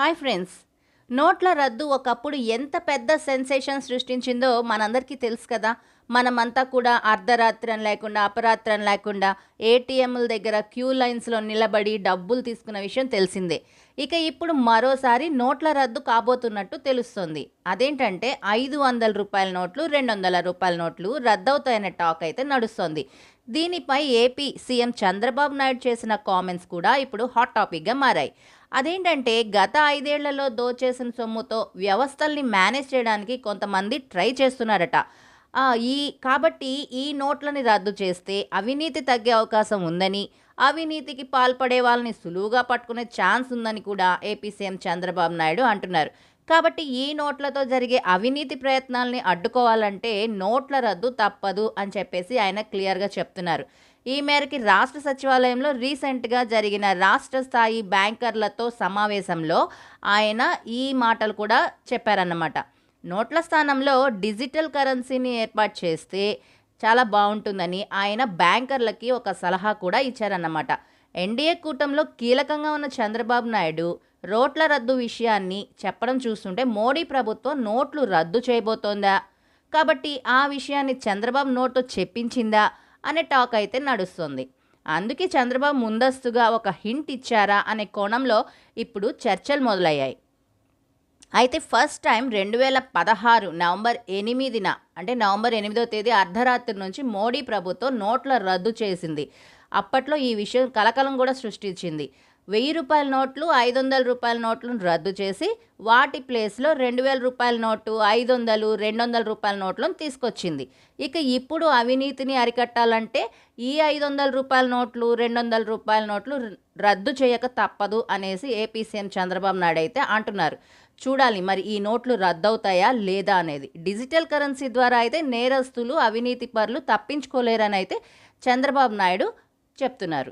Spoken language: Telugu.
Hi friends. నోట్ల రద్దు ఒకప్పుడు ఎంత పెద్ద సెన్సేషన్ సృష్టించిందో మనందరికీ తెలుసు కదా. మనమంతా కూడా అర్ధరాత్రి అని లేకుండా, అపరాత్రి అని లేకుండా ఏటీఎంల దగ్గర క్యూ లైన్స్లో నిలబడి డబ్బులు తీసుకున్న విషయం తెలిసిందే. ఇక ఇప్పుడు మరోసారి నోట్ల రద్దు కాబోతున్నట్టు తెలుస్తుంది. అదేంటంటే 500 రూపాయల నోట్లు, 200 రూపాయల నోట్లు రద్దవుతాయనే టాక్ అయితే నడుస్తోంది. దీనిపై ఏపీ సీఎం చంద్రబాబు నాయుడు చేసిన కామెంట్స్ కూడా ఇప్పుడు హాట్ టాపిక్గా మారాయి. అదేంటంటే గత 5 ఏళ్లలో దోచేసిన సొమ్ముతో వ్యవస్థల్ని మేనేజ్ చేయడానికి కొంతమంది ట్రై చేస్తున్నారట. ఈ కాబట్టి ఈ నోట్లని రద్దు చేస్తే అవినీతి తగ్గే అవకాశం ఉందని, అవినీతికి పాల్పడే వాళ్ళని సులువుగా పట్టుకునే ఛాన్స్ ఉందని కూడా ఏపీ సీఎం చంద్రబాబు నాయుడు అంటున్నారు. కాబట్టి ఈ నోట్లతో జరిగే అవినీతి ప్రయత్నాల్ని అడ్డుకోవాలంటే నోట్ల రద్దు తప్పదు అని చెప్పేసి ఆయన క్లియర్గా చెప్తున్నారు. ఈ మేరకి రాష్ట్ర సచివాలయంలో రీసెంట్గా జరిగిన రాష్ట్ర స్థాయి బ్యాంకర్లతో సమావేశంలో ఆయన ఈ మాటలు కూడా చెప్పారన్నమాట. నోట్ల స్థానంలో డిజిటల్ కరెన్సీని ఏర్పాటు చేస్తే చాలా బాగుంటుందని ఆయన బ్యాంకర్లకి ఒక సలహా కూడా ఇచ్చారన్నమాట. ఎన్డీఏ కూటమిలో కీలకంగా ఉన్న చంద్రబాబు నాయుడు నోట్ల రద్దు విషయాన్ని చెప్పడం చూస్తుంటే మోడీ ప్రభుత్వం నోట్లు రద్దు చేయబోతోందా, కాబట్టి ఆ విషయాన్ని చంద్రబాబు నోటు చెప్పించిందా అనే టాక్ అయితే నడుస్తుంది. అందుకే చంద్రబాబు ముందస్తుగా ఒక హింట్ ఇచ్చారా అనే కోణంలో ఇప్పుడు చర్చలు మొదలయ్యాయి. అయితే ఫస్ట్ టైం 2016 నవంబర్ 8న అంటే నవంబర్ 8వ తేదీ అర్ధరాత్రి నుంచి మోడీ ప్రభుత్వం నోట్ల రద్దు చేసింది. అప్పట్లో ఈ విషయం కలకలం కూడా సృష్టించింది. 1000 రూపాయల నోట్లు, 500 రూపాయల నోట్లను రద్దు చేసి వాటి ప్లేస్లో 2000 రూపాయల నోటు, 500, 200 రూపాయల నోట్లను తీసుకొచ్చింది. ఇక ఇప్పుడు అవినీతిని అరికట్టాలంటే ఈ 500 రూపాయల నోట్లు, 200 రూపాయల నోట్లు రద్దు చేయక తప్పదు అనేసి ఏపీ సీఎం చంద్రబాబు నాయుడు అయితే అంటున్నారు. చూడాలి మరి ఈ నోట్లు రద్దవుతాయా లేదా అనేది. డిజిటల్ కరెన్సీ ద్వారా అయితే నేరస్తులు, అవినీతి పరులు తప్పించుకోలేరని అయితే చంద్రబాబు నాయుడు చెప్తున్నారు.